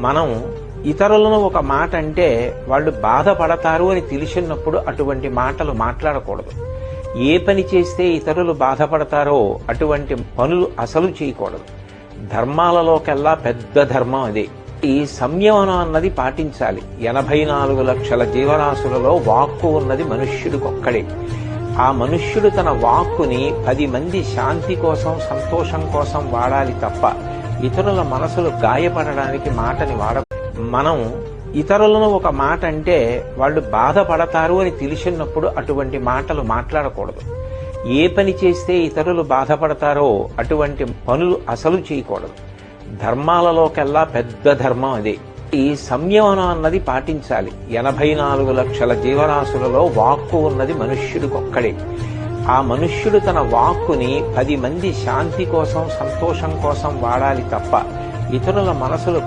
మనం ఇతరులను ఒక మాట అంటే వాళ్ళు బాధపడతారు అని తెలిసినప్పుడు అటువంటి మాటలు మాట్లాడకూడదు. ఏ పని చేస్తే ఇతరులు బాధపడతారో అటువంటి పనులు అసలు చేయకూడదు. ధర్మాలలోకెల్లా పెద్ద ధర్మం అదే. ఈ సంయమనం అన్నది పాటించాలి. 84 లక్షల జీవరాశులలో వాక్కు ఉన్నది మనుష్యుడికొక్కడే. ఆ మనుష్యుడు తన వాక్కుని 10 మంది శాంతి కోసం, సంతోషం కోసం వాడాలి తప్ప ఇతరుల మనసులు గాయపడడానికి మాటని మనం ఇతరులను ఒక మాట అంటే వాళ్ళు బాధపడతారు అని తెలిసినప్పుడు అటువంటి మాటలు మాట్లాడకూడదు. ఏ పని చేస్తే ఇతరులు బాధపడతారో అటువంటి పనులు అసలు చేయకూడదు. ధర్మాలలోకెల్లా పెద్ద ధర్మం అదే. ఈ సంయమనం అన్నది పాటించాలి. 84 లక్షల జీవరాశులలో వాక్కు ఉన్నది మనుష్యుడికొక్కడే. ఆ మనుష్యుడు తన వాక్కుని 10 మంది శాంతి కోసం, సంతోషం కోసం వాడాలి తప్ప ఇతరుల మనసులు